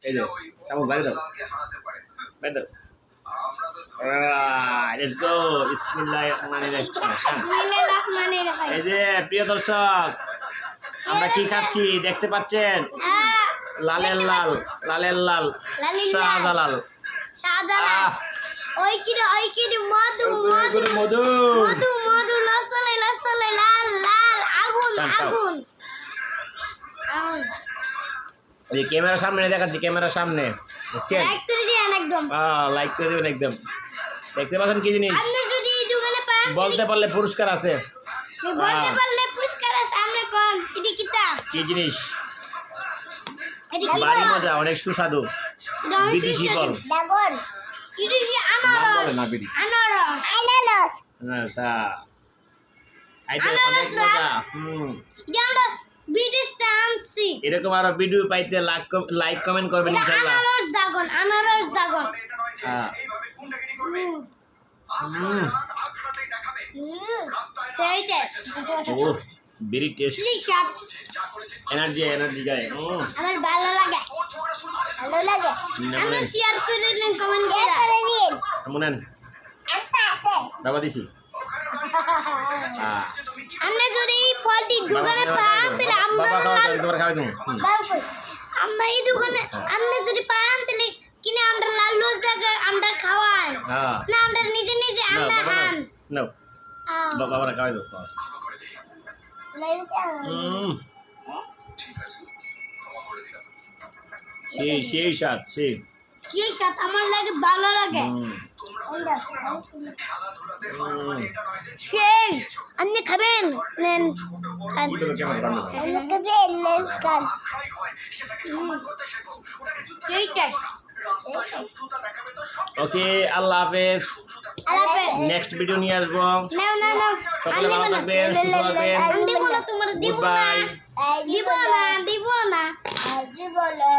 এই যে চামচ বাইরে দাও বাইরে দাও লেটস গো বিসমিল্লাহির রহমানির রহিম। এই যে প্রিয় দর্শক আমরা কি খাচ্ছি দেখতে পাচ্ছেন লালের লাল লালের লাল শাহজালাল ওই কি মধু মধু মধু মধু লসলে লসলে লাল লাল আগুন আগুন আগুন। এই ক্যামেরার সামনে দেখাচ্ছি ক্যামেরার সামনে বুঝছেন লাইক করে দিন একদম লাইক করে দিবেন একদম। দেখতে পাচ্ছেন কি জিনিস আপনি যদি এই দোকানে পান বলতে পারলে পুরস্কার আছে বলতে পারলে পুরস্কার আছে সামনে কোন কি কিতা কি জিনিস এটি কি বাড়ি মজা অনেক সুস্বাদু বিদেশি ফল ড্রাগন বিদেশি নাম আনারস বলে না বিড়ি আনারস আনারস আচ্ছা খাইতে অনেক মজা এটা আমরা বিদেশ আনছি এরকম আরো ভিডিও পাইতে লাইক কমেন্ট করবেন ইনশাআল্লাহ। আনারস ড্রাগন হ্যাঁ সেইটা ও ভেরি টেস্টি স্বাদ এনার্জি গায় আমার ভালো লাগে আমি শেয়ার করে দিন কমেন্ট করে দিন মনেন বাবা দিছি আমরা যদি এই ফলটি দোকানে পান তাহলে আমরা তোমার খাওয়াই দেবো আমরা এই দোকানে আমরা যদি পান তাহলে কিনে আমরা লাল লুজ জায়গা আমরা খাওয়াই না আমরা নিজে নিজে আমরা খান নাও বাবারা খাওয়াই দেবো সেই স্বাদ সেই স্বাদ আমার লাগে ভালো লাগে সেই আপনি খাবেন নেন খান ওকে আল্লাহ হাফেজ নেক্সট ভিডিও নিয়ে আসবো সকলে ভালো থাকবেন সুস্থ থাকবেন দিব না তোমার দিব না দিব না দিব না